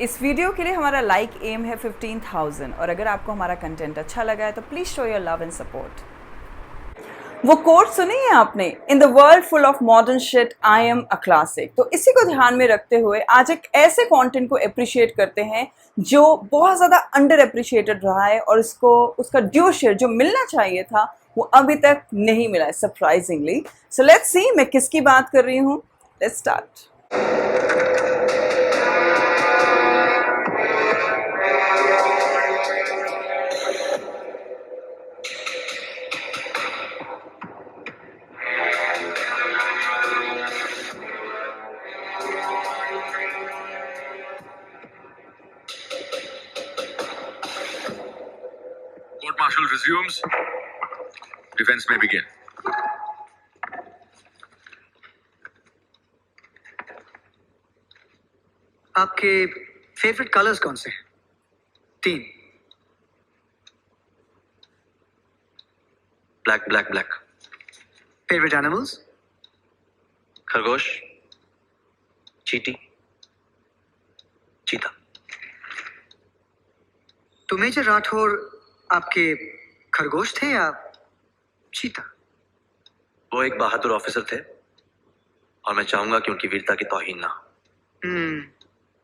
इस वीडियो के लिए हमारा लाइक एम है 15,000 और अगर आपको हमारा कंटेंट अच्छा लगा है तो please show your love and support. वो कोट सुनी है आपने, in the world full of modern shit I am a classic. तो इसी को ध्यान में रखते हुए आज एक ऐसे कंटेंट को अप्रिशिएट करते हैं जो बहुत ज़्यादा अंडर अप्रिशिएटेड रहा है और उसका ड्यू शेयर जो मिलना चाहिए था वो अभी तक नहीं मिला है सरप्राइजिंगली। सो लेट्स सी मैं किसकी बात कर रही हूँ। Let's start. Court martial resumes. Defense may begin. आपके फेवरेट कलर्स कौन से हैं? 3। Black black black. Favourite animals? खरगोश, चींटी, चीता। तो मेजर राठौर आपके खरगोश थे या चीता? वो एक बहादुर ऑफिसर थे और मैं चाहूंगा कि उनकी वीरता की तौहीन ना हो।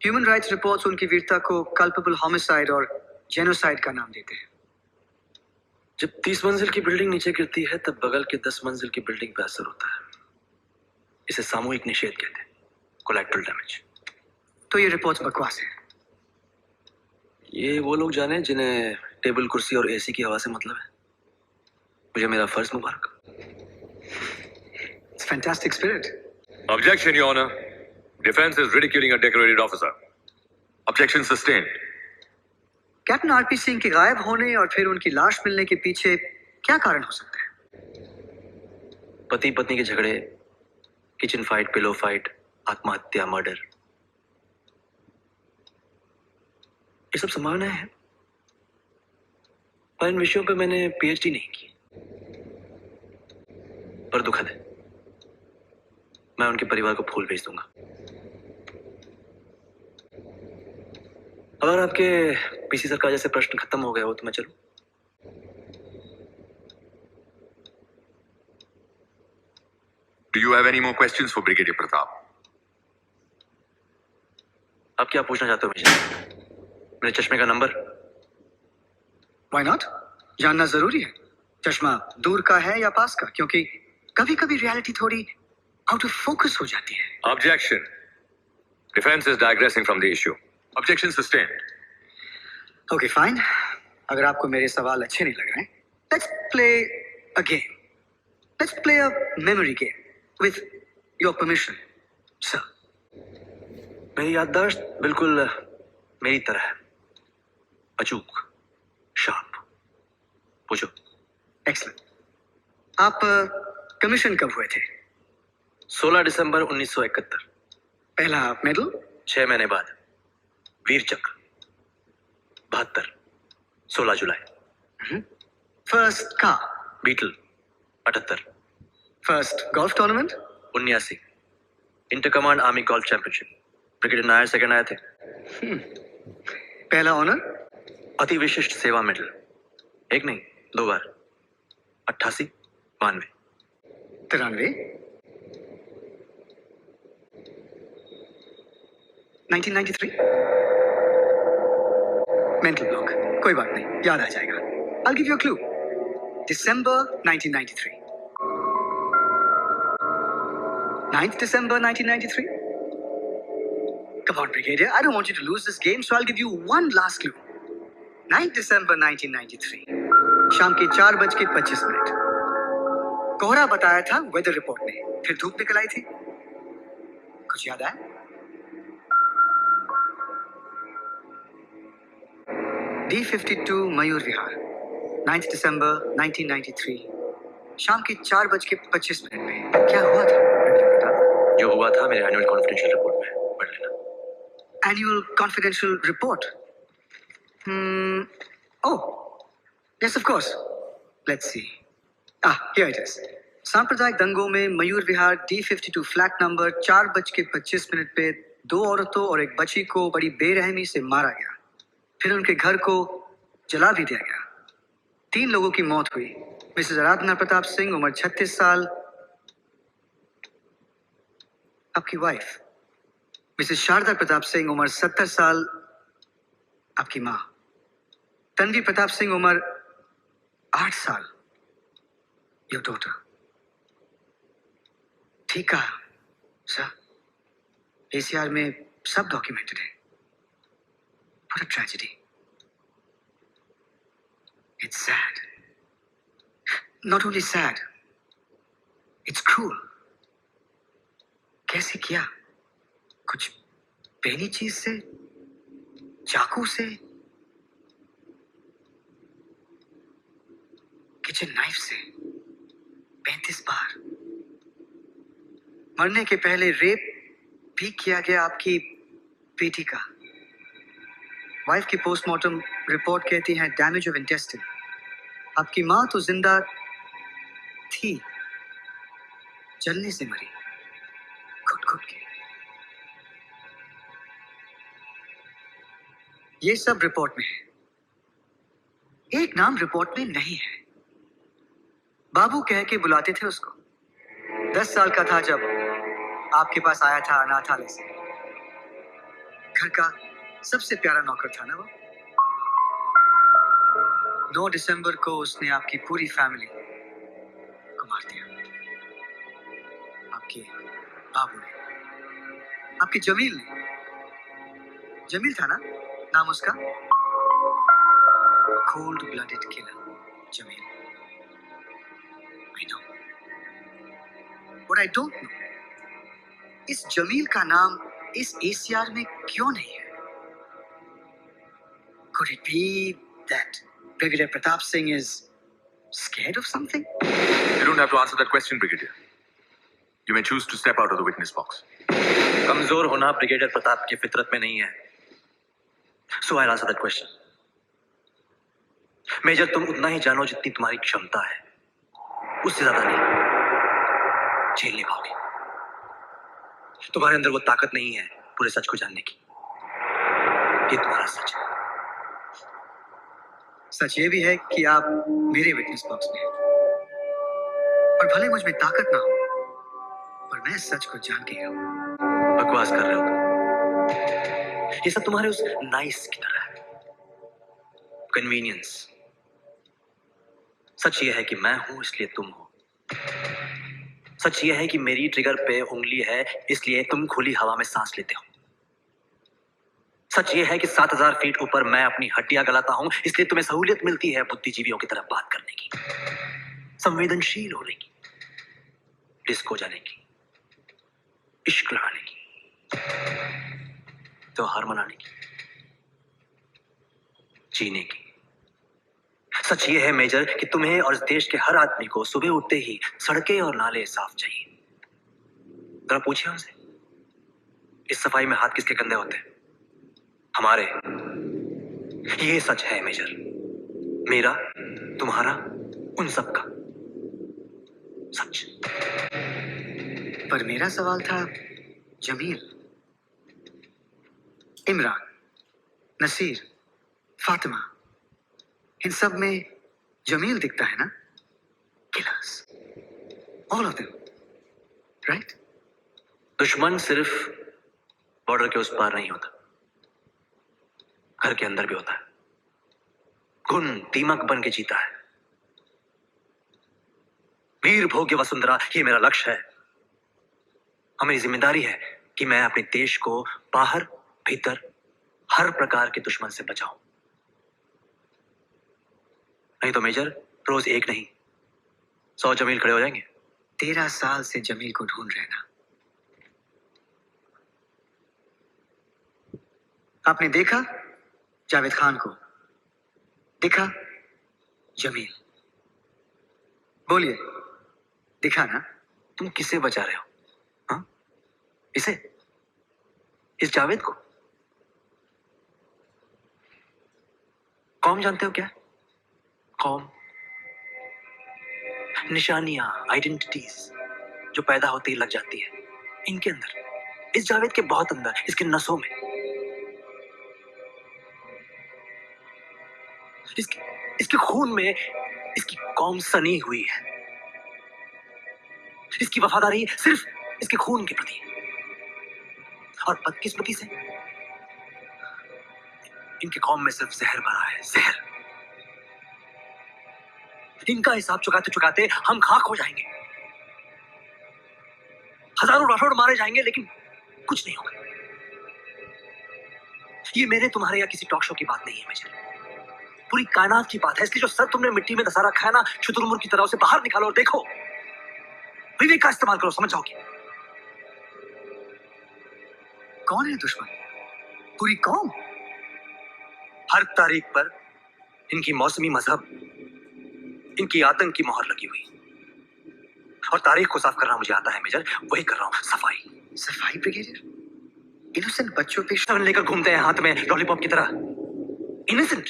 ह्यूमन राइट्स रिपोर्ट्स उनकी वीरता को कल्पेबल होमिसाइड और जेनोसाइड का नाम देते हैं। जब 30 मंजिल की बिल्डिंग नीचे गिरती है तब बगल के 10 मंजिल की बिल्डिंग पे असर होता है। इसे सामूहिक निषेध कहते हैं, कोलैटरल डैमेज। तो ये रिपोर्ट्स बकवास है। ये वो लोग जाने जिन्हें टेबल कुर्सी और एसी की हवा से मतलब है। मुझे मेरा फर्ज मुबारक। It's fantastic spirit. Objection, Your Honor. Defense is ridiculing a decorated officer. Objection sustained. Captain RP Singh के गायब होने और फिर उनकी लाश मिलने के पीछे क्या कारण हो सकता है? पति पत्नी के झगड़े, किचन फाइट, पिलो फाइट, आत्महत्या, मर्डर, ये सब संभावनाएं हैं, पर इन विषयों पे मैंने पीएचडी नहीं की। पर दुखद है, मैं उनके परिवार को फूल भेज दूंगा। अगर आपके पीसी सरकार जैसे प्रश्न खत्म हो गए हो तो मैं चलूं? Do you have any more questions for Brigadier Pratap? आप क्या पूछना चाहते हो मुझे? मेरे चश्मे का नंबर? Why not? जानना जरूरी है। चश्मा दूर का है या पास का, क्योंकि कभी कभी रियलिटी थोड़ी आउट ऑफ फोकस हो जाती है। Objection. Defense is digressing from the issue. Objection sustained. Okay fine, अगर आपको मेरे सवाल अच्छे नहीं लग रहे हैं, let's play a game. Let's play a memory game with your permission sir. मेरी याददाश्त बिल्कुल मेरी तरह है, अचूक, शार्प। पूछो। एक्सलेंट। आप कमीशन कब हुए थे? 16 दिसंबर 1971। पहला मेडल? 6 महीने बाद। वीर चक्र 72। 16 जुलाई। First car? Beetle 78। First golf tournament? 79। Inter command army golf championship, brigadier Nair second आए थे। पहला ऑनर? अति विशिष्ट सेवा मेडल, एक नहीं 2 बार। 88, 92। 93? 1993? मेंटल ब्लॉक, कोई बात नहीं, याद आ जाएगा। I'll give you a clue. December 1993. 9th December 1993? Come on, Brigadier, I don't want you to lose this game, so I'll give you one last clue. 9th December 1993. शाम के 4:25। कोहरा बताया था वेदर रिपोर्ट में, फिर धूप निकल आई थी। कुछ याद आया? D52 मयूर विहार, 9th दिसंबर 1993, शाम के 4:25 में क्या हुआ था? जो हुआ था मेरे एनुअल कॉन्फिडेंशियल रिपोर्ट में पढ़ लेना। Annual confidential report? Oh, yes of course, let's see. Here it is. सांप्रदायिक दंगों में Mayur Vihar D52 flat number 4:25 पे 2 औरतों और एक बच्ची को बड़ी बेरहमी से मारा गया। फिर उनके घर को जला भी दिया गया। 3 लोगों की मौत हुई। मिसेस आराधना प्रताप सिंह, उम्र 36 साल, आपकी वाइफ। मिसेस शारदा प्रताप सिंह, उम्र 70 साल, आपकी मां। तन्वी प्रताप सिंह, उम्र 8 साल, योर डॉटर। ठीक कहा सर। एसीआर में सब डॉक्यूमेंटेड है। What a tragedy. It's sad. Not only sad, it's cruel. कैसे किया? कुछ पहली चीज से, चाकू से, किचन नाइफ से 35 बार। मरने के पहले रेप भी किया गया आपकी बेटी का। वाइफ की पोस्टमार्टम रिपोर्ट कहती है डैमेज ऑफ इंटेस्टाइन। आपकी मां तो जिंदा थी, जलने से मरी, घुट घुट के। ये सब रिपोर्ट में है। एक नाम रिपोर्ट में नहीं है। बाबू कह के बुलाते थे उसको। 10 साल का था जब आपके पास आया था अनाथालय से। घर का सबसे प्यारा नौकर था ना वो। 9 दिसंबर को उसने आपकी पूरी फैमिली को मार दिया। आपके बाबू ने, आपके जमील ने। जमील था ना नाम उसका? Cold blooded killer, Jamil. I know. What I don't know, इस जमील का नाम इस एसीआर में क्यों नहीं है? Could it be that Brigadier Pratap Singh is scared of something? You don't have to answer that question, Brigadier. You may choose to step out of the witness box. कमजोर होना ब्रिगेडियर प्रताप की फितरत में नहीं है। So I answer that question. Major, तुम उतना ही जानो जितनी तुम्हारी क्षमता है, उससे ज्यादा नहीं झेल नहीं पाओगे। तुम्हारे अंदर वो ताकत नहीं है पूरे सच को जानने की। ये तुम्हारा सच है। सच ये भी है कि आप मेरे विटनेस बॉक्स में हैं। और भले मुझ में ताकत ना हो, पर मैं सच को जान के हूं। बकवास कर रहे हो तुम। ये सब तुम्हारे उस नाइस की तरह है, कन्वीनियंस। सच ये है कि मैं हूं इसलिए तुम हो। सच ये है कि मेरी ट्रिगर पे उंगली है इसलिए तुम खुली हवा में सांस लेते हो। सच ये है कि 7000 फीट ऊपर मैं अपनी हड्डियां गलाता हूं इसलिए तुम्हें सहूलियत मिलती है बुद्धिजीवियों की तरह बात करने की, संवेदनशील होने की, डिस्को जाने की, इश्क लगाने की, त्योहार मनाने की, जीने की। सच ये है मेजर कि तुम्हें और इस देश के हर आदमी को सुबह उठते ही सड़कें और नाले साफ चाहिए। जरा पूछिए उनसे, इस सफाई में हाथ किसके गंदे होते हैं? हमारे। ये सच है मेजर, मेरा, तुम्हारा, उन सब का सच। पर मेरा सवाल था जमील, इमरान, नसीर, फातिमा, इन सब में जमील दिखता है ना? Killers, all of them, right? दुश्मन सिर्फ बॉर्डर के उस पार नहीं होता, घर के अंदर भी होता है। घुन दीमक बन के जीता है। वीर भोग्य वसुंधरा, ये मेरा लक्ष्य है। हमें जिम्मेदारी है कि मैं अपने देश को बाहर भीतर हर प्रकार के दुश्मन से बचाऊं। नहीं तो मेजर, रोज एक नहीं 100 जमील खड़े हो जाएंगे। 13 साल से जमील को ढूंढ रहे ना। आपने देखा जावेद खान को, दिखा जमील। बोलिए, दिखा ना? तुम किसे बचा रहे हो? हाँ? इसे? इस जावेद को? कौम जानते हो क्या? कौम, निशानियां, आइडेंटिटीज जो पैदा होते ही लग जाती है। इनके अंदर इस जावेद के बहुत अंदर, इसके नसों में, इसके खून में इसकी कौम सनी हुई है। इसकी वफादारी सिर्फ इसके खून के प्रति है। और बदकिस्मती से इनकी कौम में सिर्फ जहर भरा है, जहर। इनका हिसाब चुकाते चुकाते हम खाक हो जाएंगे। हजारों राठौड़ मारे जाएंगे, लेकिन कुछ नहीं होगा। ये मेरे, तुम्हारे या किसी टॉक शो की बात नहीं है मेजर, पूरी कायनात की बात है। इसलिए जो सर तुमने मिट्टी में दसा रखा है ना, शुतुरमुर्ग की तरह उसे बाहर निकालो और देखो। विवेक का इस्तेमाल करो, समझ जाओगे। कौन है दुश्मन? पूरी कौम? हर तारीख पर इनकी मौसमी मजहब, इनकी आतंक की मोहर लगी हुई। और तारीख को साफ करना मुझे आता है मेजर, वही कर रहा हूं। सफाई। सफाई ब्रिगेडियर? इनोसेंट बच्चों पे शवन लेकर घूमते हैं हाथ में लॉलीपॉप की तरह। इनोसेंट?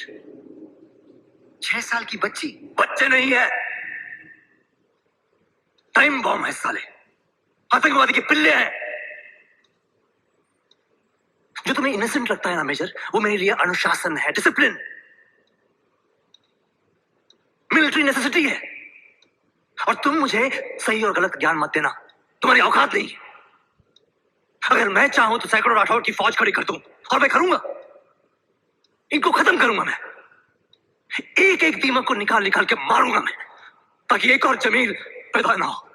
6 साल की बच्ची? बच्चे नहीं है, टाइम बॉम्ब है साले, आतंकवादी के पिल्ले हैं। जो तुम्हें इनोसेंट लगता है ना मेजर, वो मेरे लिए अनुशासन है, डिसिप्लिन, मिलिट्री नेसेसिटी है। और तुम मुझे सही और गलत ज्ञान मत देना, तुम्हारी औकात नहीं है। अगर मैं चाहूं तो सैकड़ों राठौड़ की फौज खड़ी कर दूं, और मैं करूंगा। इनको खत्म करूंगा मैं, एक एक दीमक को निकाल निकाल के मारूंगा मैं, ताकि एक और जमील पैदा ना हो,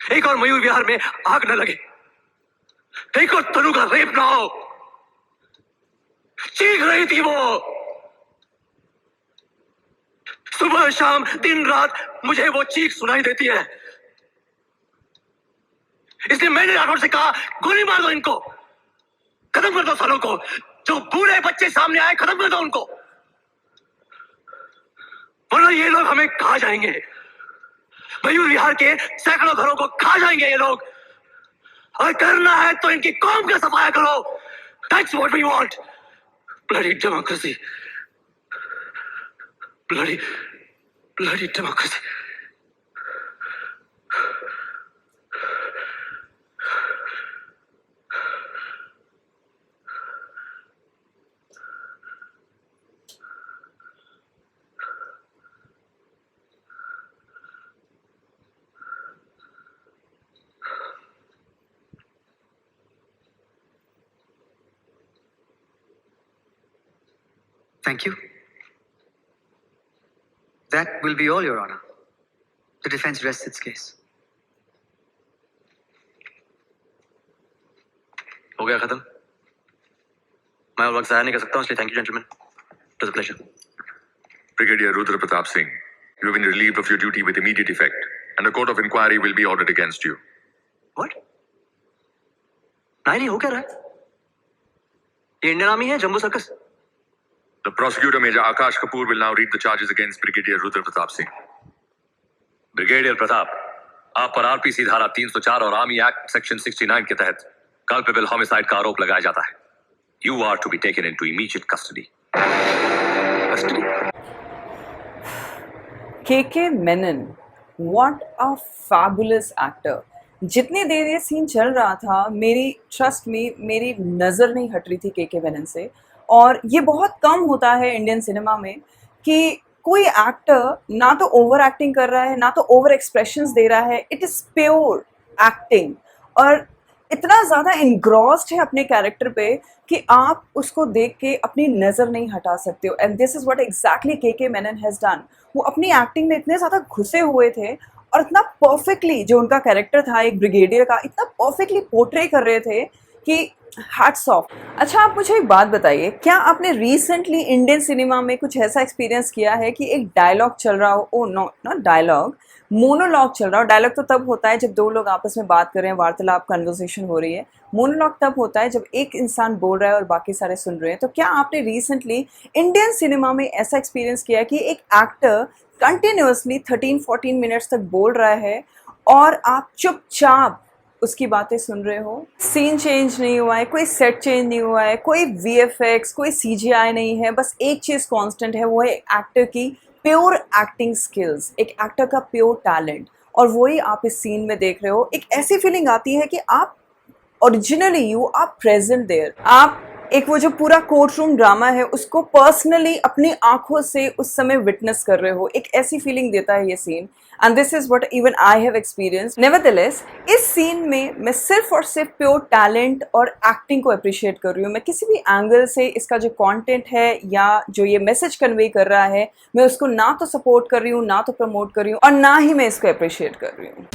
एक और मयूर विहार में आग न लगे, एक और तनु का रेप ना हो। चीख रही थी वो, सुबह शाम दिन रात मुझे वो चीख सुनाई देती है। इसलिए मैंने राठौड़ से कहा, गोली मार दो इनको, खत्म कर दो सालों को। जो बूढ़े बच्चे सामने आए, खत्म कर दो उनको, वरना ये लोग हमें खा जाएंगे। मयूर विहार के सैकड़ों घरों को खा जाएंगे ये लोग। और करना है तो इनकी कौम का सफाया करो। That's what we want. Bloody democracy. Bloody democracy. Thank you. That will be all, Your Honor. The defense rests its case. हो गया खत्म। मैं और वक्त जाया नहीं कर सकता हूं, इसलिए thank you gentleman. It was a pleasure. Brigadier Rudra Pratap Singh, you have been relieved of your duty with immediate effect, and a court of inquiry will be ordered against you. What? नहीं हो क्या रहा है? ये Indian army है, जम्बो circus? The prosecutor, Major Akash Kapoor, will now read the charges against Brigadier Rudra Pratap Singh. Brigadier Pratap, आप पर RPC धारा 304 और आर्मी एक्ट सेक्शन 69 के तहत कल्पेबल होमिसाइड का आरोप लगाया जाता है। You are to be taken into immediate custody. Custody? KK Menon, what a fabulous actor. जितनी देर ये सीन चल रहा था, मेरी नज़र नहीं हट रही थी केके मेनन से। और ये बहुत कम होता है इंडियन सिनेमा में कि कोई एक्टर ना तो ओवर एक्टिंग कर रहा है, ना तो ओवर एक्सप्रेशंस दे रहा है। इट इज़ प्योर एक्टिंग, और इतना ज़्यादा इनग्रॉस्ड है अपने कैरेक्टर पे कि आप उसको देख के अपनी नज़र नहीं हटा सकते हो। And this is what exactly KK Menon has done. वो अपनी एक्टिंग में इतने ज़्यादा घुसे हुए थे और इतना परफेक्टली जो उनका कैरेक्टर था एक ब्रिगेडियर का, इतना परफेक्टली पोर्ट्रे कर रहे थे कि हैट्स ऑफ। अच्छा, आप मुझे एक बात बताइए, क्या आपने रिसेंटली इंडियन सिनेमा में कुछ ऐसा एक्सपीरियंस किया है कि एक डायलॉग चल रहा हो, oh no not dialogue, monologue चल रहा हो। डायलॉग तो तब होता है जब दो लोग आपस में बात कर रहे हैं, वार्तालाप, कन्वर्सेशन हो रही है। मोनोलॉग तब होता है जब एक इंसान बोल रहा है और बाकी सारे सुन रहे हैं। तो क्या आपने रिसेंटली इंडियन सिनेमा में ऐसा एक्सपीरियंस किया है कि एक एक्टर कंटिन्यूसली 13-14 मिनट्स तक बोल रहा है और आप चुपचाप उसकी बातें सुन रहे हो? सीन चेंज नहीं हुआ है, कोई सेट चेंज नहीं हुआ है, कोई VFX, कोई CGI नहीं है, बस एक चीज़ कांस्टेंट है, वो है एक्टर की प्योर एक्टिंग स्किल्स, एक एक्टर का प्योर टैलेंट। और वही आप इस सीन में देख रहे हो। एक ऐसी फीलिंग आती है कि आप originally you are present there. आप एक वो जो पूरा कोर्ट रूम ड्रामा है उसको पर्सनली अपनी आंखों से उस समय विटनेस कर रहे हो, एक ऐसी फीलिंग देता है ये सीन। And this is what even I have experience. Nevertheless इस सीन में मैं सिर्फ और सिर्फ प्योर टैलेंट और एक्टिंग को अप्रिशिएट कर रही हूँ। मैं किसी भी एंगल से इसका जो कंटेंट है या जो ये मैसेज कन्वे कर रहा है मैं उसको ना तो सपोर्ट कर रही हूँ, ना तो प्रमोट कर रही हूँ, और ना ही मैं इसको अप्रिशिएट कर रही हूँ।